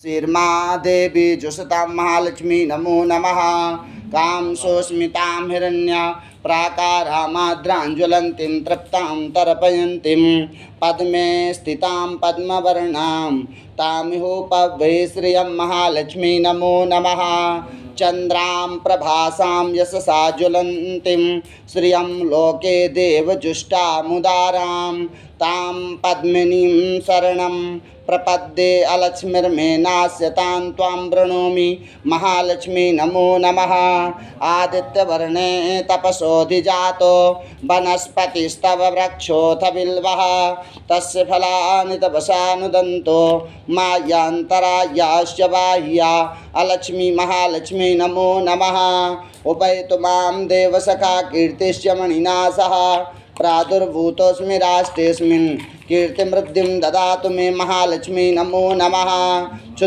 शीर्मा देवी जुषतां महालक्ष्मी नमो नमः। कां सुस्मितां हिरण्य प्राकारामाद्राञ्ज्वलन्तीं तृप्तां तर्पयन्तीं पद्मे स्थितां पद्मवर्णां तामिहोपवे श्रियं महालक्ष्मी नमो नमः। चन्द्रां प्रभासां यशसा ज्वलन्तीं श्रियं लोके देवजुष्टामुदारां तां पद्मिनीं शरणं प्रपद्ये अलक्ष्मीर्मेनास्यतां त्वां वृणोमि महालक्ष्मी नमो नमः। आदित्यवर्णे तपसोऽधिजातो वनस्पतिस्तव वृक्षोऽथ बिल्वः तस्य फलानि तपसानुदन्तो मायान्तरायाश्च बाह्या अलक्ष्मी महालक्ष्मी नमो नमः। उपैतु मां देवसखा कीर्तिश्च मणिना सह प्रादुर्भूतोऽस्मि राष्ट्रेऽस्मिन् कीर्तिमृद्धिं ददातु मे महालक्ष्मी नमो नमः।